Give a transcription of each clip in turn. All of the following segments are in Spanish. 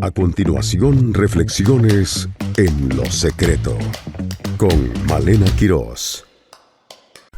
A continuación, reflexiones en lo secreto con Malena Quirós.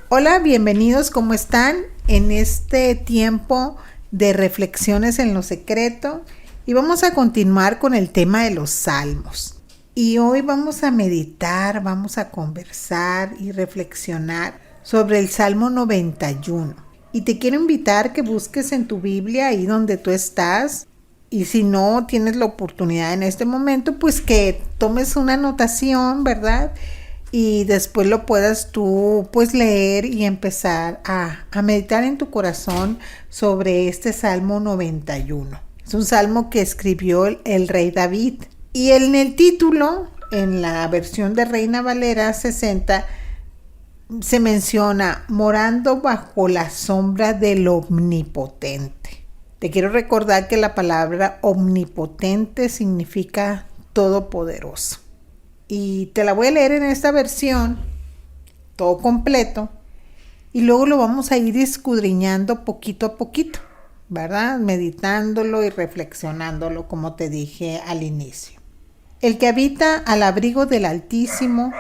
Hola, bienvenidos, ¿cómo están? En este tiempo de reflexiones en lo secreto y vamos a continuar con el tema de los salmos. Y hoy vamos a meditar, vamos a conversar y reflexionar sobre el Salmo 91. Y te quiero invitar que busques en tu Biblia ahí donde tú estás. Y si no tienes la oportunidad en este momento, pues que tomes una anotación, ¿verdad? Y después lo puedas tú pues leer y empezar a meditar en tu corazón sobre este Salmo 91. Es un salmo que escribió el rey David. Y en el título, en la versión de Reina Valera 60, se menciona morando bajo la sombra del Omnipotente. Te quiero recordar que la palabra omnipotente significa todopoderoso. Y te la voy a leer en esta versión, todo completo, y luego lo vamos a ir escudriñando poquito a poquito, ¿verdad? Meditándolo y reflexionándolo, como te dije al inicio. El que habita al abrigo del Altísimo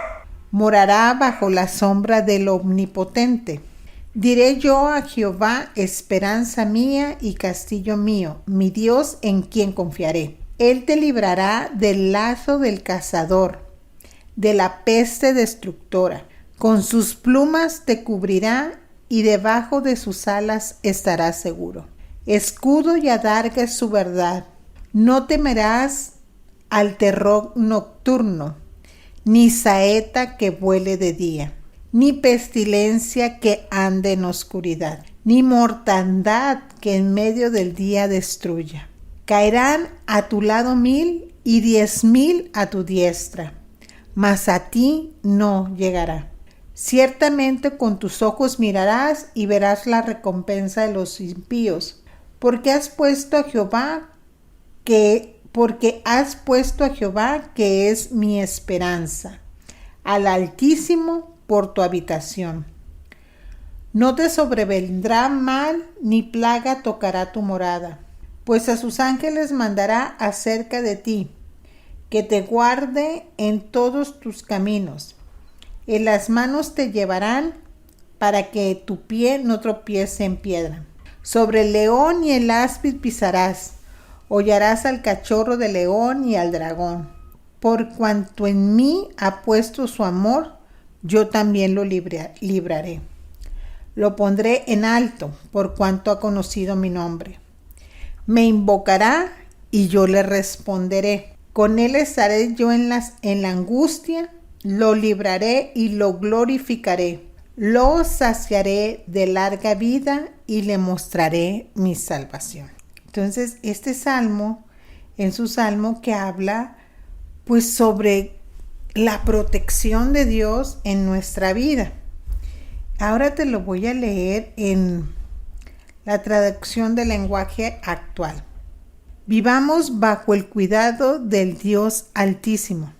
morará bajo la sombra del Omnipotente. Diré yo a Jehová, esperanza mía y castillo mío, mi Dios en quien confiaré. Él te librará del lazo del cazador, de la peste destructora. Con sus plumas te cubrirá y debajo de sus alas estarás seguro. Escudo y adarga es su verdad. No temerás al terror nocturno, ni saeta que vuele de día, ni pestilencia que ande en oscuridad, ni mortandad que en medio del día destruya. Caerán a tu lado 1,000 y 10,000 a tu diestra, mas a ti no llegará. Ciertamente con tus ojos mirarás y verás la recompensa de los impíos, porque has puesto a Jehová que es mi esperanza, al Altísimo por tu habitación. No te sobrevendrá mal, ni plaga tocará tu morada, pues a sus ángeles mandará acerca de ti, que te guarde en todos tus caminos. En las manos te llevarán para que tu pie no tropiece en piedra. Sobre el león y el áspid pisarás, hollarás al cachorro de león y al dragón. Por cuanto en mí ha puesto su amor, yo también lo libraré. Lo pondré en alto, por cuanto ha conocido mi nombre. Me invocará y yo le responderé. Con él estaré yo en la angustia, lo libraré y lo glorificaré. Lo saciaré de larga vida y le mostraré mi salvación. Entonces, este salmo es un salmo que habla pues sobre la protección de Dios en nuestra vida. Ahora te lo voy a leer en la traducción del lenguaje actual. Vivamos bajo el cuidado del Dios Altísimo.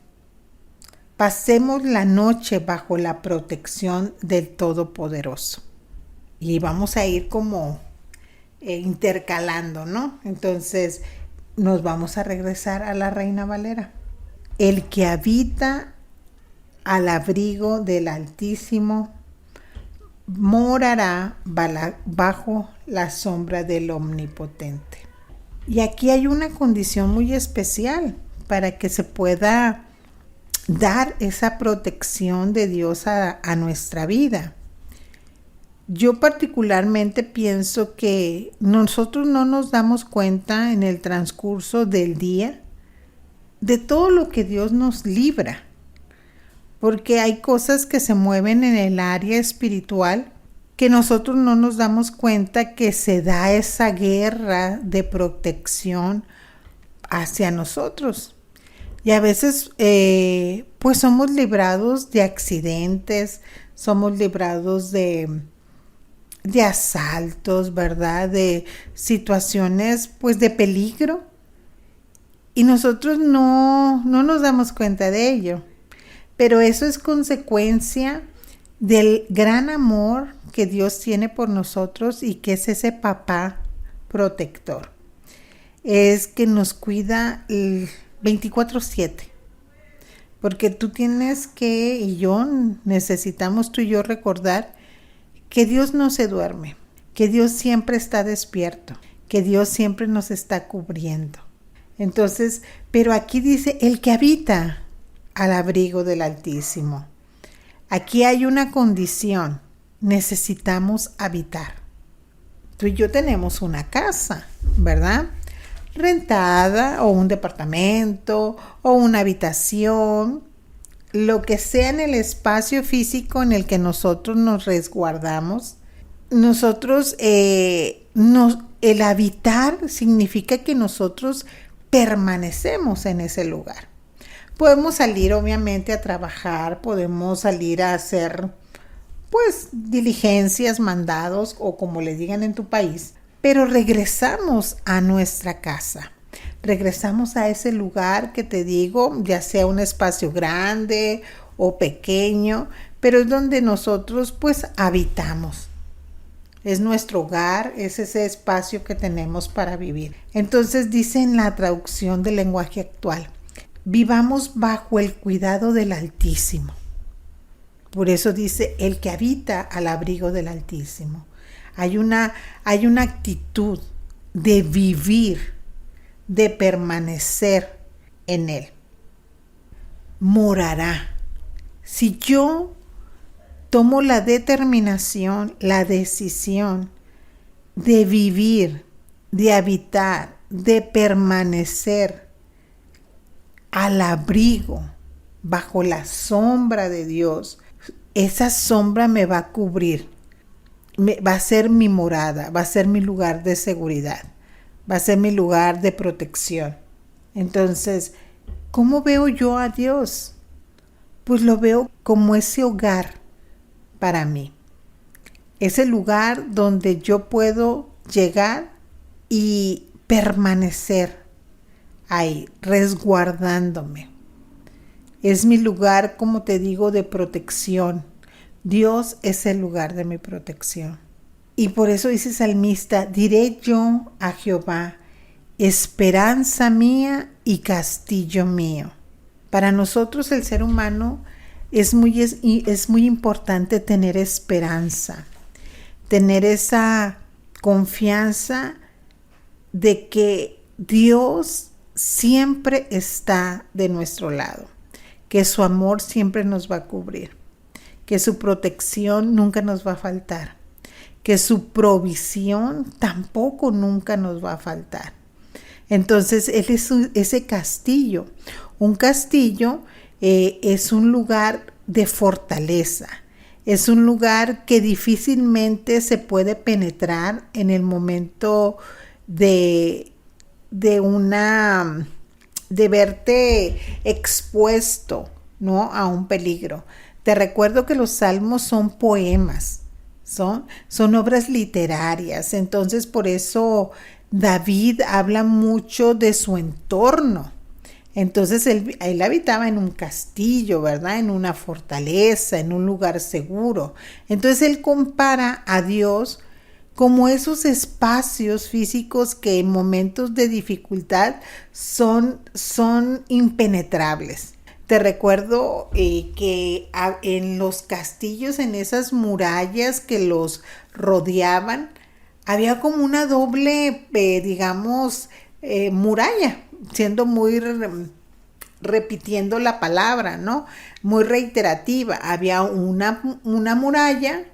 Pasemos la noche bajo la protección del Todopoderoso. Y vamos a ir como intercalando, ¿no? Entonces nos vamos a regresar a la Reina Valera. El que habita al abrigo del Altísimo morará bajo la sombra del Omnipotente. Y aquí hay una condición muy especial para que se pueda dar esa protección de Dios a nuestra vida. Yo particularmente pienso que nosotros no nos damos cuenta en el transcurso del día de todo lo que Dios nos libra, porque hay cosas que se mueven en el área espiritual que nosotros no nos damos cuenta que se da esa guerra de protección hacia nosotros. Y a veces pues somos librados de accidentes, somos librados de asaltos, ¿verdad? De situaciones pues de peligro. Y nosotros no nos damos cuenta de ello. Pero eso es consecuencia del gran amor que Dios tiene por nosotros y que es ese papá protector. es que nos cuida el 24/7. Porque tú tienes que, y yo, necesitamos tú y yo recordar que Dios no se duerme, que Dios siempre está despierto, que Dios siempre nos está cubriendo. Entonces, pero aquí dice, el que habita al abrigo del Altísimo. Aquí hay una condición, necesitamos habitar. Tú y yo tenemos una casa, ¿verdad? Rentada o un departamento o una habitación, lo que sea en el espacio físico en el que nosotros nos resguardamos. Nosotros, el habitar significa que nosotros permanecemos en ese lugar. Podemos salir obviamente a trabajar, podemos salir a hacer pues diligencias, mandados o como le digan en tu país, pero regresamos a nuestra casa, regresamos a ese lugar que te digo, ya sea un espacio grande o pequeño, pero es donde nosotros pues habitamos. Es nuestro hogar, es ese espacio que tenemos para vivir. Entonces dice en la traducción del lenguaje actual, vivamos bajo el cuidado del Altísimo. Por eso dice el que habita al abrigo del Altísimo. Hay una actitud de vivir, de permanecer en Él. Morará. Si yo tomo la determinación, la decisión de vivir, de habitar, de permanecer al abrigo, bajo la sombra de Dios, esa sombra me va a cubrir. Va a ser mi morada, va a ser mi lugar de seguridad, va a ser mi lugar de protección. Entonces, ¿cómo veo yo a Dios? Pues lo veo como ese hogar para mí. Ese lugar donde yo puedo llegar y permanecer ahí, resguardándome. Es mi lugar, como te digo, de protección. Dios es el lugar de mi protección. Y por eso dice el salmista, diré yo a Jehová, esperanza mía y castillo mío. Para nosotros el ser humano es muy importante tener esperanza, tener esa confianza de que Dios siempre está de nuestro lado, que su amor siempre nos va a cubrir, que su protección nunca nos va a faltar, que su provisión tampoco nunca nos va a faltar. Entonces, Él es ese castillo. Un castillo es un lugar de fortaleza, es un lugar que difícilmente se puede penetrar en el momento de verte expuesto, ¿no?, a un peligro. Te recuerdo que los salmos son poemas, son obras literarias. Entonces, por eso David habla mucho de su entorno. Entonces, él habitaba en un castillo, ¿verdad? En una fortaleza, en un lugar seguro. Entonces, él compara a Dios como esos espacios físicos que en momentos de dificultad son impenetrables. Te recuerdo que en los castillos, en esas murallas que los rodeaban, había como una doble, muralla, siendo muy, repitiendo la palabra, ¿no? Muy reiterativa. Había una muralla,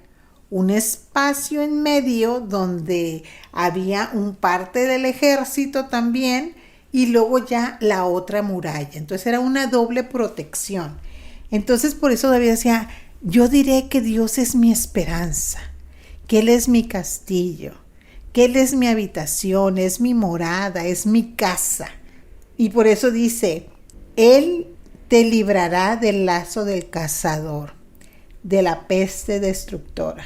un espacio en medio donde había un parte del ejército también, y luego ya la otra muralla. Entonces era una doble protección. Entonces por eso David decía, yo diré que Dios es mi esperanza, que Él es mi castillo, que Él es mi habitación, es mi morada, es mi casa. Y por eso dice, Él te librará del lazo del cazador, de la peste destructora,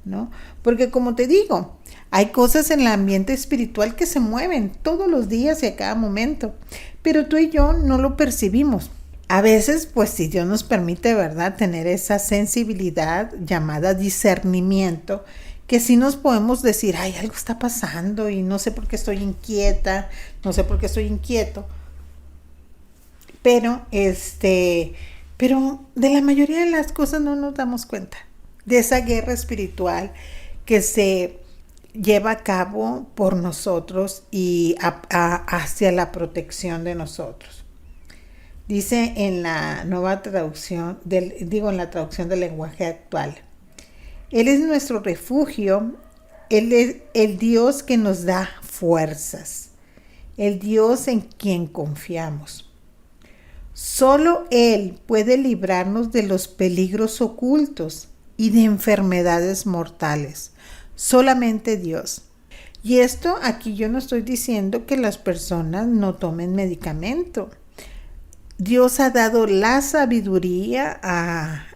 ¿no? Porque como te digo, hay cosas en el ambiente espiritual que se mueven todos los días y a cada momento, pero tú y yo no lo percibimos. A veces, pues si Dios nos permite, ¿verdad?, tener esa sensibilidad llamada discernimiento, que sí nos podemos decir, ay, algo está pasando y no sé por qué estoy inquieta, no sé por qué estoy inquieto. Pero pero de la mayoría de las cosas no nos damos cuenta de esa guerra espiritual que se lleva a cabo por nosotros y hacia la protección de nosotros. Dice en la nueva traducción, en la traducción del lenguaje actual, Él es nuestro refugio, Él es el Dios que nos da fuerzas, el Dios en quien confiamos. Solo Él puede librarnos de los peligros ocultos y de enfermedades mortales. Solamente Dios. Y esto aquí yo no estoy diciendo que las personas no tomen medicamento. Dios ha dado la sabiduría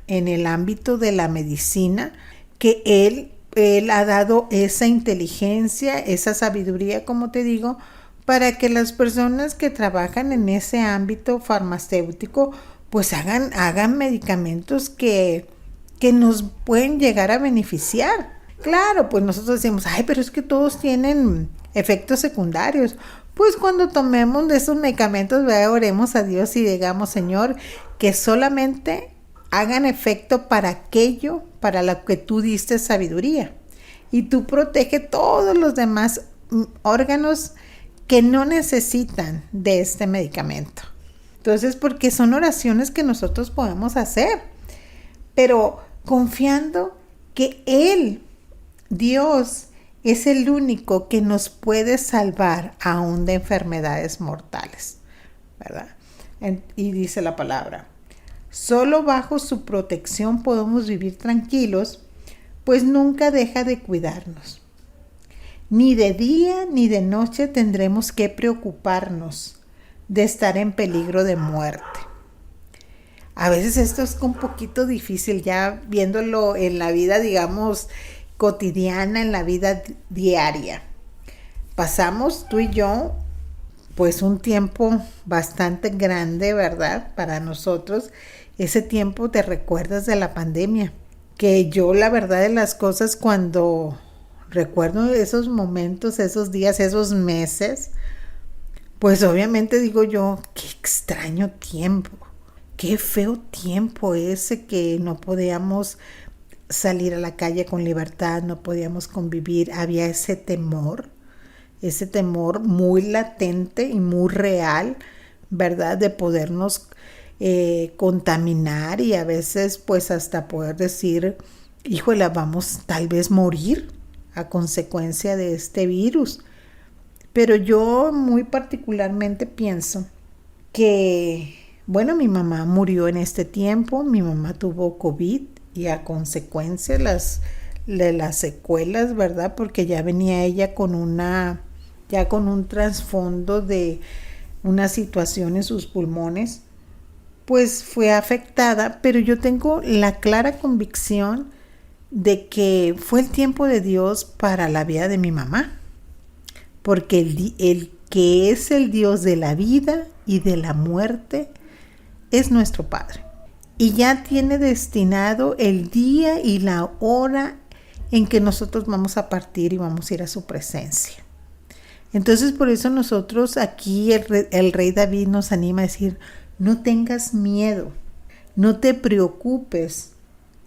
en el ámbito de la medicina, que Él ha dado esa inteligencia, esa sabiduría, como te digo, para que las personas que trabajan en ese ámbito farmacéutico pues hagan medicamentos que nos pueden llegar a beneficiar. Claro, pues nosotros decimos, ay, pero es que todos tienen efectos secundarios. Pues cuando tomemos de esos medicamentos, oremos a Dios y digamos, Señor, que solamente hagan efecto para aquello para lo que tú diste sabiduría. Y tú protege todos los demás órganos que no necesitan de este medicamento. Entonces, porque son oraciones que nosotros podemos hacer, pero confiando que Él, Dios, es el único que nos puede salvar aún de enfermedades mortales, ¿verdad? Y dice la palabra, solo bajo su protección podemos vivir tranquilos, pues nunca deja de cuidarnos. Ni de día ni de noche tendremos que preocuparnos de estar en peligro de muerte. A veces esto es un poquito difícil ya viéndolo en la vida, digamos, cotidiana, en la vida diaria. Pasamos tú y yo pues un tiempo bastante grande, ¿verdad? Para nosotros, ese tiempo te recuerdas de la pandemia, que yo la verdad de las cosas cuando recuerdo esos momentos, esos días, esos meses, pues obviamente digo yo, qué extraño tiempo, qué feo tiempo ese que no podíamos salir a la calle con libertad, no podíamos convivir, había ese temor muy latente y muy real, ¿verdad? De podernos contaminar y a veces pues hasta poder decir, híjole, vamos tal vez morir a consecuencia de este virus. Pero yo muy particularmente pienso que, bueno, mi mamá murió en este tiempo, mi mamá tuvo COVID y a consecuencia de las secuelas, ¿verdad? Porque ya venía ella con un trasfondo de una situación en sus pulmones, pues fue afectada, pero yo tengo la clara convicción de que fue el tiempo de Dios para la vida de mi mamá, porque el que es el Dios de la vida y de la muerte es nuestro Padre. Y ya tiene destinado el día y la hora en que nosotros vamos a partir y vamos a ir a su presencia. Entonces por eso nosotros aquí el rey David nos anima a decir, no tengas miedo, no te preocupes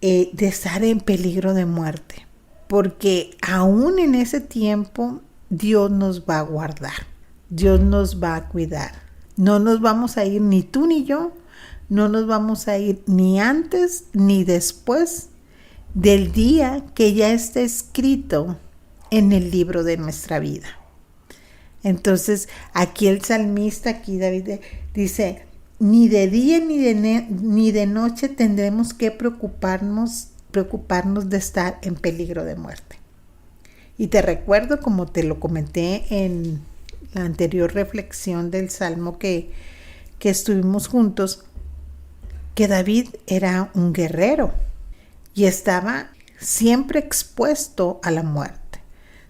de estar en peligro de muerte, porque aún en ese tiempo Dios nos va a guardar, Dios nos va a cuidar. No nos vamos a ir ni tú ni yo, no nos vamos a ir ni antes ni después del día que ya está escrito en el libro de nuestra vida. Entonces, aquí el salmista, aquí David dice, ni de día ni de noche tendremos que preocuparnos de estar en peligro de muerte. Y te recuerdo, como te lo comenté en la anterior reflexión del salmo que estuvimos juntos, que David era un guerrero y estaba siempre expuesto a la muerte,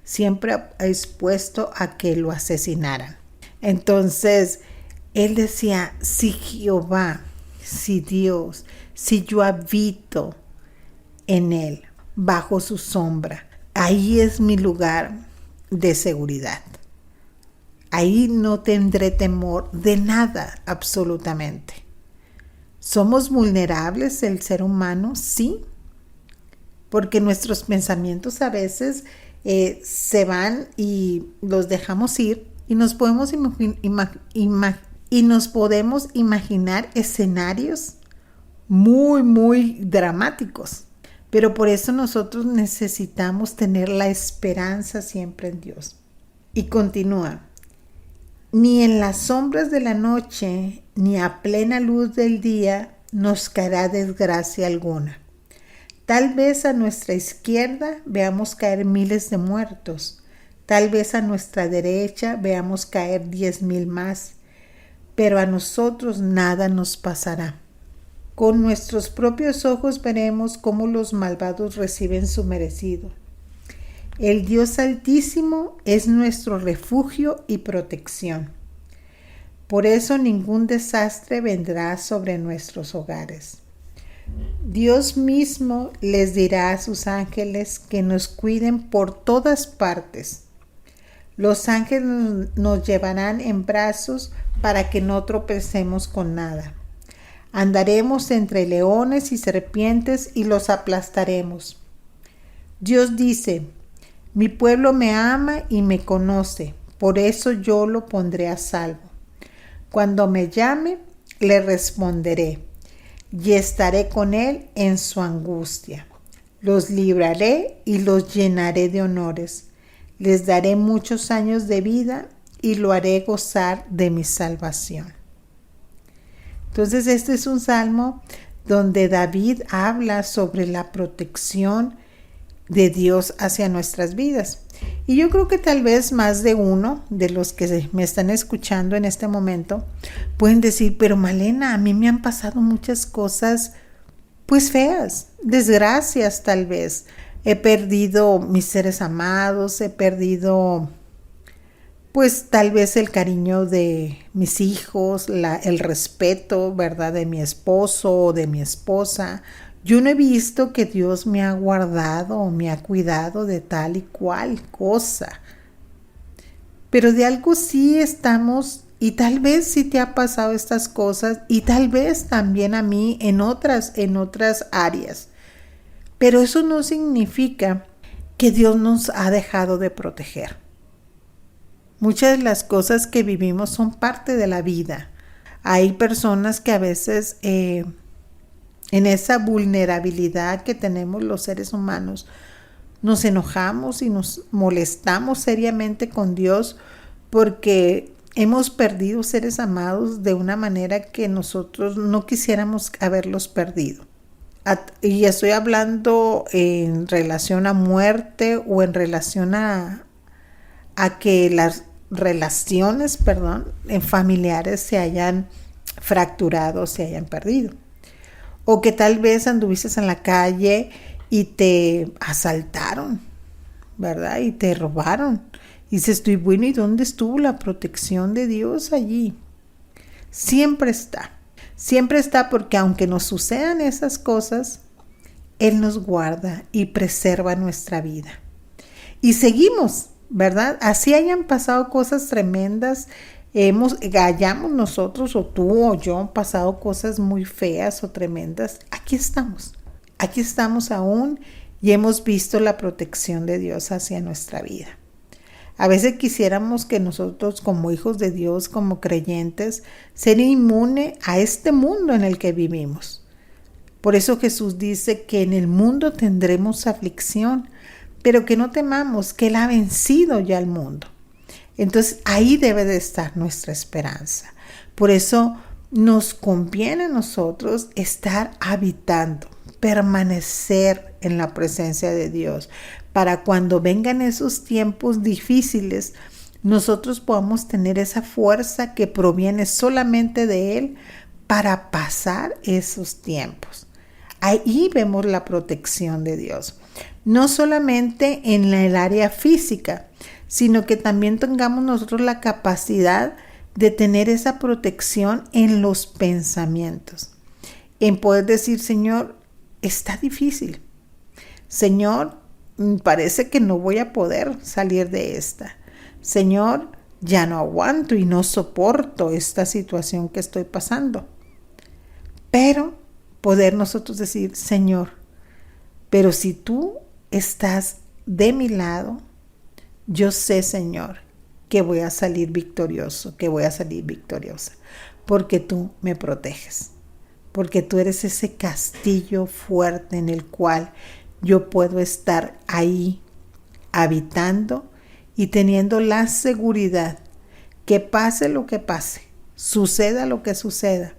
siempre expuesto a que lo asesinaran. Entonces, él decía, si Jehová, si Dios, si yo habito en él, bajo su sombra, ahí es mi lugar de seguridad. Ahí no tendré temor de nada, absolutamente. ¿Somos vulnerables el ser humano? Sí, porque nuestros pensamientos a veces se van y los dejamos ir y nos podemos imaginar escenarios muy, muy dramáticos. Pero por eso nosotros necesitamos tener la esperanza siempre en Dios. Y continúa. Ni en las sombras de la noche, ni a plena luz del día, nos caerá desgracia alguna. Tal vez a nuestra izquierda veamos caer miles de muertos. Tal vez a nuestra derecha veamos caer 10,000 más. Pero a nosotros nada nos pasará. Con nuestros propios ojos veremos cómo los malvados reciben su merecido. El Dios Altísimo es nuestro refugio y protección. Por eso ningún desastre vendrá sobre nuestros hogares. Dios mismo les dirá a sus ángeles que nos cuiden por todas partes. Los ángeles nos llevarán en brazos para que no tropecemos con nada. Andaremos entre leones y serpientes y los aplastaremos. Dios dice: mi pueblo me ama y me conoce, por eso yo lo pondré a salvo. Cuando me llame, le responderé y estaré con él en su angustia. Los libraré y los llenaré de honores. Les daré muchos años de vida y lo haré gozar de mi salvación. Entonces este es un salmo donde David habla sobre la protección de Dios hacia nuestras vidas. Y yo creo que tal vez más de uno de los que me están escuchando en este momento pueden decir: pero Malena, a mí me han pasado muchas cosas pues feas, desgracias tal vez. He perdido mis seres amados, he perdido pues tal vez el cariño de mis hijos, el respeto, ¿verdad?, de mi esposo o de mi esposa. Yo no he visto que Dios me ha guardado o me ha cuidado de tal y cual cosa. Pero de algo sí estamos, y tal vez sí te ha pasado estas cosas, y tal vez también a mí en otras áreas. Pero eso no significa que Dios nos ha dejado de proteger. Muchas de las cosas que vivimos son parte de la vida. Hay personas que a veces en esa vulnerabilidad que tenemos los seres humanos, nos enojamos y nos molestamos seriamente con Dios porque hemos perdido seres amados de una manera que nosotros no quisiéramos haberlos perdido. Y estoy hablando en relación a muerte o en relación a que las relaciones, familiares se hayan fracturado, se hayan perdido. O que tal vez anduviste en la calle y te asaltaron, ¿verdad? Y te robaron. Y dices tú: bueno, ¿y dónde estuvo la protección de Dios allí? Siempre está, porque aunque nos sucedan esas cosas, Él nos guarda y preserva nuestra vida. Y seguimos, ¿verdad? Así hayan pasado cosas tremendas, hayamos nosotros o tú o yo pasado cosas muy feas o tremendas, aquí estamos aún y hemos visto la protección de Dios hacia nuestra vida. A veces quisiéramos que nosotros como hijos de Dios, como creyentes, ser inmune a este mundo en el que vivimos. Por eso Jesús dice que en el mundo tendremos aflicción, pero que no temamos, que Él ha vencido ya al mundo. Entonces ahí debe de estar nuestra esperanza. Por eso nos conviene a nosotros estar habitando, permanecer en la presencia de Dios, para cuando vengan esos tiempos difíciles, nosotros podamos tener esa fuerza que proviene solamente de Él para pasar esos tiempos. Ahí vemos la protección de Dios, no solamente en el área física, sino que también tengamos nosotros la capacidad de tener esa protección en los pensamientos, en poder decir: Señor, está difícil. Señor, parece que no voy a poder salir de esta. Señor, ya no aguanto y no soporto esta situación que estoy pasando. Pero poder nosotros decir, Señor, pero si tú estás de mi lado, yo sé, Señor, que voy a salir victorioso, que voy a salir victoriosa, porque tú me proteges, porque tú eres ese castillo fuerte en el cual yo puedo estar ahí habitando y teniendo la seguridad que pase lo que pase, suceda lo que suceda,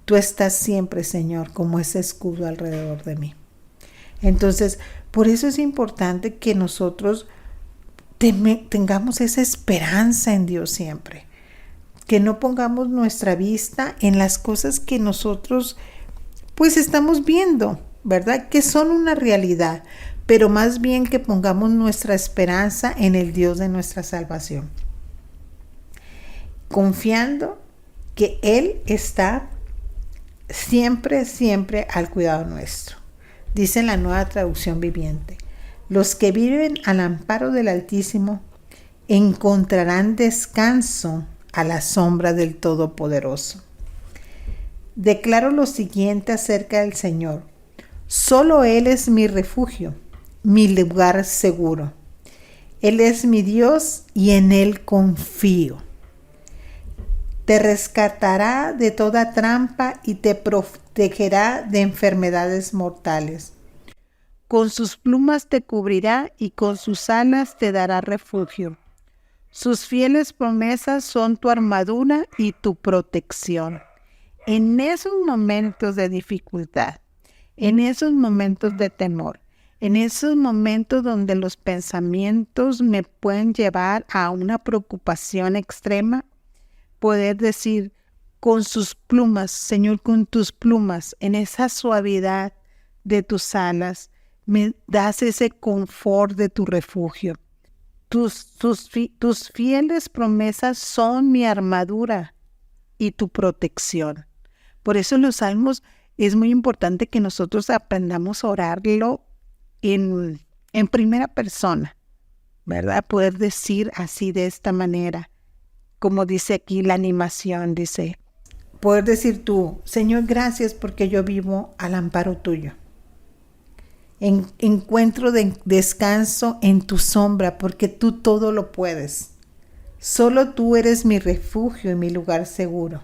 tú estás siempre, Señor, como ese escudo alrededor de mí. Entonces, por eso es importante que nosotros tengamos esa esperanza en Dios siempre, que no pongamos nuestra vista en las cosas que nosotros pues estamos viendo, ¿verdad? Que son una realidad, pero más bien que pongamos nuestra esperanza en el Dios de nuestra salvación, confiando que Él está siempre, siempre al cuidado nuestro. Dice en la Nueva Traducción Viviente: los que viven al amparo del Altísimo encontrarán descanso a la sombra del Todopoderoso. Declaro lo siguiente acerca del Señor: solo Él es mi refugio, mi lugar seguro. Él es mi Dios y en Él confío. Te rescatará de toda trampa y te protegerá de enfermedades mortales. Con sus plumas te cubrirá y con sus alas te dará refugio. Sus fieles promesas son tu armadura y tu protección. En esos momentos de dificultad, en esos momentos de temor, en esos momentos donde los pensamientos me pueden llevar a una preocupación extrema, poder decir con sus plumas, Señor, con tus plumas, en esa suavidad de tus alas, me das ese confort de tu refugio. Tus fieles promesas son mi armadura y tu protección. Por eso en los salmos es muy importante que nosotros aprendamos a orarlo en primera persona, ¿verdad? Poder decir así de esta manera, como dice aquí la animación, dice, poder decir tú, Señor, gracias porque yo vivo al amparo tuyo. Encuentro descanso en tu sombra porque tú todo lo puedes. Solo tú eres mi refugio y mi lugar seguro.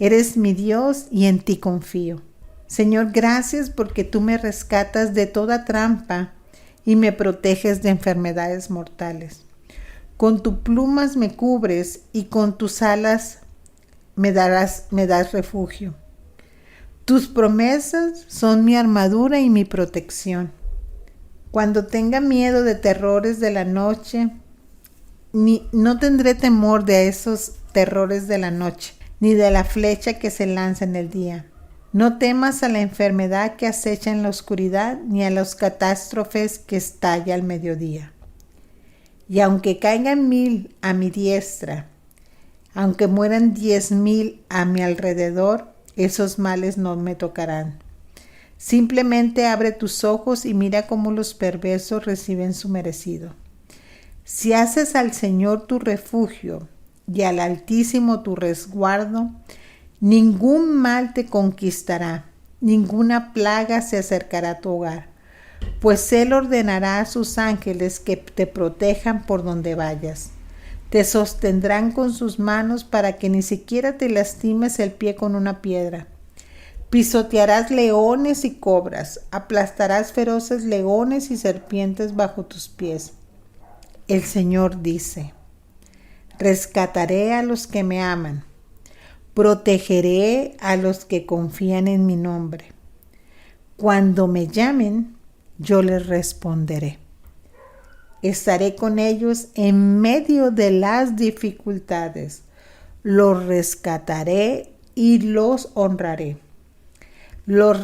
Eres mi Dios y en ti confío. Señor, gracias porque tú me rescatas de toda trampa y me proteges de enfermedades mortales. Con tus plumas me cubres y con tus alas me das refugio. Tus promesas son mi armadura y mi protección. Cuando tenga miedo de terrores de la noche, no tendré temor de esos terrores de la noche, ni de la flecha que se lanza en el día. No temas a la enfermedad que acecha en la oscuridad, ni a las catástrofes que estalla al mediodía. Y aunque caigan 1000 a mi diestra, aunque mueran 10,000 a mi alrededor, esos males no me tocarán. Simplemente abre tus ojos y mira cómo los perversos reciben su merecido. Si haces al Señor tu refugio y al Altísimo tu resguardo, ningún mal te conquistará, ninguna plaga se acercará a tu hogar. Pues Él ordenará a sus ángeles que te protejan por donde vayas. Te sostendrán con sus manos para que ni siquiera te lastimes el pie con una piedra. Pisotearás leones y cobras, aplastarás feroces leones y serpientes bajo tus pies. El Señor dice: rescataré a los que me aman, protegeré a los que confían en mi nombre. Cuando me llamen, yo les responderé. Estaré con ellos en medio de las dificultades. Los rescataré y los honraré. Los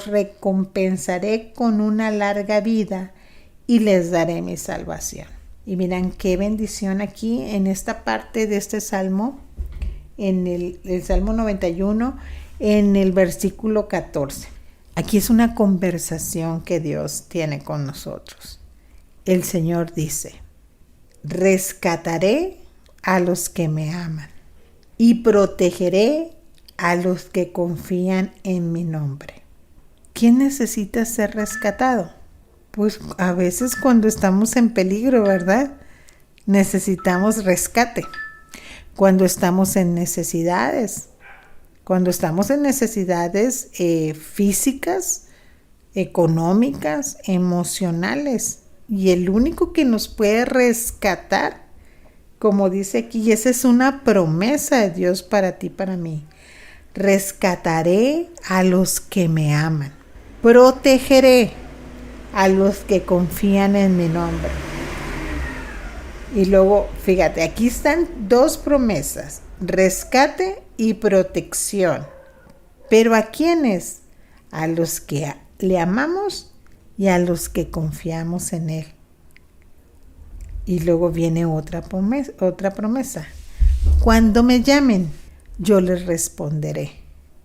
recompensaré con una larga vida y les daré mi salvación. Y miren qué bendición aquí en esta parte de este salmo, en el Salmo 91, en el versículo 14. Aquí es una conversación que Dios tiene con nosotros. El Señor dice, rescataré a los que me aman y protegeré a los que confían en mi nombre. ¿Quién necesita ser rescatado? Pues a veces cuando estamos en peligro, ¿verdad? Necesitamos rescate. Cuando estamos en necesidades, físicas, económicas, emocionales. Y el único que nos puede rescatar, como dice aquí, y esa es una promesa de Dios para ti, para mí. Rescataré a los que me aman. Protegeré a los que confían en mi nombre. Y luego, fíjate, aquí están dos promesas, rescate y protección. ¿Pero a quiénes? A los que le amamos y a los que confiamos en Él. Y luego viene otra promesa. Cuando me llamen, yo les responderé.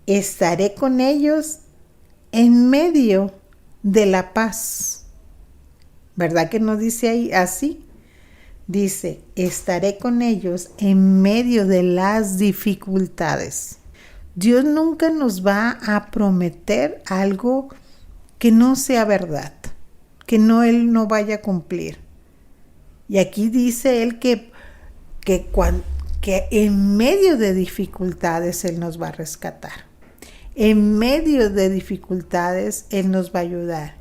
Estaré con ellos en medio de la paz. ¿Verdad que no dice ahí así? Dice, estaré con ellos en medio de las dificultades. Dios nunca nos va a prometer algo que no sea verdad, que Él no vaya a cumplir. Y aquí dice Él que en medio de dificultades Él nos va a rescatar. En medio de dificultades Él nos va a ayudar.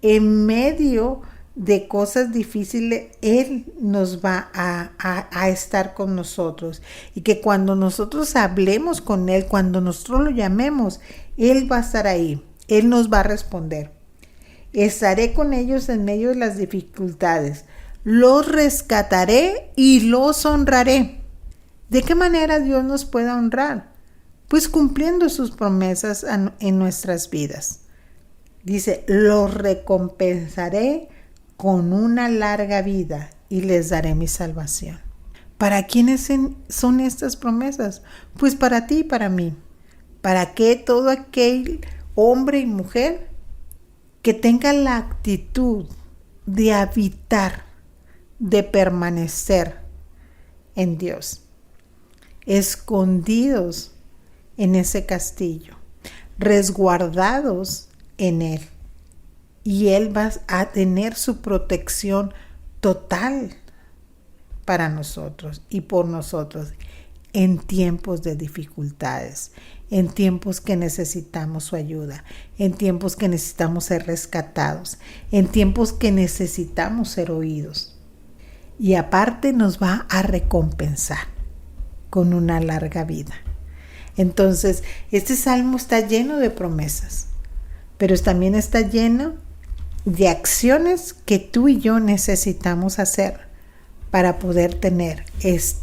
En medio de cosas difíciles, Él nos va a estar con nosotros. Y que cuando nosotros hablemos con Él, cuando nosotros lo llamemos, Él va a estar ahí. Él nos va a responder. Estaré con ellos en medio de las dificultades. Los rescataré y los honraré. ¿De qué manera Dios nos puede honrar? Pues cumpliendo sus promesas en nuestras vidas. Dice, los recompensaré con una larga vida y les daré mi salvación. ¿Para quiénes son estas promesas? Pues para ti y para mí. Para que todo aquel hombre y mujer que tenga la actitud de habitar, de permanecer en Dios, escondidos en ese castillo, resguardados en Él. Y Él va a tener su protección total para nosotros y por nosotros en tiempos de dificultades, en tiempos que necesitamos su ayuda, en tiempos que necesitamos ser rescatados, en tiempos que necesitamos ser oídos. Y aparte nos va a recompensar con una larga vida. Entonces, este salmo está lleno de promesas, pero también está lleno de acciones que tú y yo necesitamos hacer para poder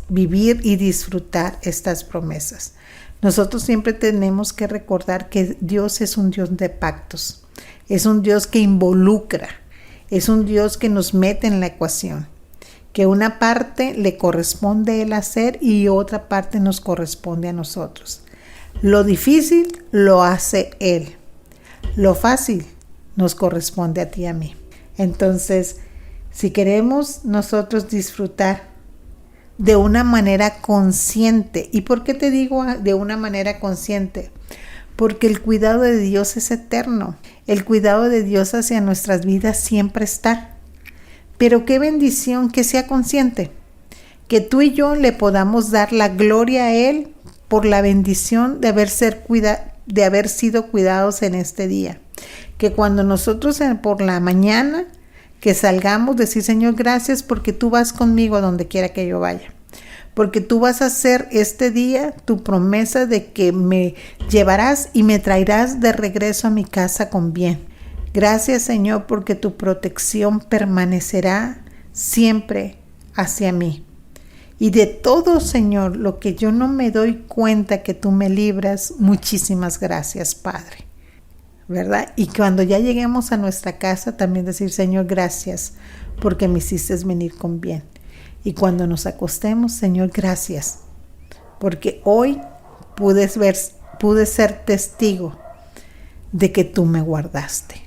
vivir y disfrutar estas promesas. Nosotros siempre tenemos que recordar que Dios es un Dios de pactos, es un Dios que involucra, es un Dios que nos mete en la ecuación, que una parte le corresponde a Él hacer y otra parte nos corresponde a nosotros. Lo difícil lo hace Él, lo fácil nos corresponde a ti y a mí. Entonces, si queremos nosotros disfrutar de una manera consciente, ¿y por qué te digo de una manera consciente? Porque el cuidado de Dios es eterno. El cuidado de Dios hacia nuestras vidas siempre está. Pero qué bendición que sea consciente, que tú y yo le podamos dar la gloria a Él por la bendición de haber sido cuidados en este día. Que cuando nosotros por la mañana que salgamos, decir, Señor, gracias porque tú vas conmigo a donde quiera que yo vaya. Porque tú vas a hacer este día tu promesa de que me llevarás y me traerás de regreso a mi casa con bien. Gracias, Señor, porque tu protección permanecerá siempre hacia mí. Y de todo, Señor, lo que yo no me doy cuenta que tú me libras, muchísimas gracias, Padre. ¿Verdad? Y cuando ya lleguemos a nuestra casa, también decir, Señor, gracias, porque me hiciste venir con bien. Y cuando nos acostemos, Señor, gracias, porque hoy pude ser testigo de que tú me guardaste.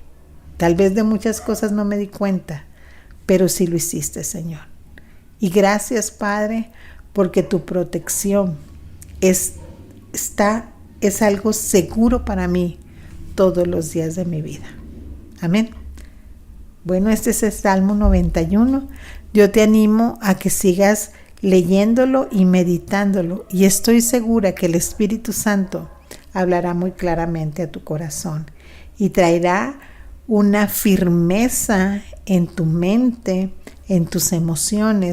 Tal vez de muchas cosas no me di cuenta, pero sí lo hiciste, Señor. Y gracias, Padre, porque tu protección es algo seguro para mí todos los días de mi vida. Amén. Bueno, este es el Salmo 91. Yo te animo a que sigas leyéndolo y meditándolo, y estoy segura que el Espíritu Santo hablará muy claramente a tu corazón y traerá una firmeza en tu mente, en tus emociones,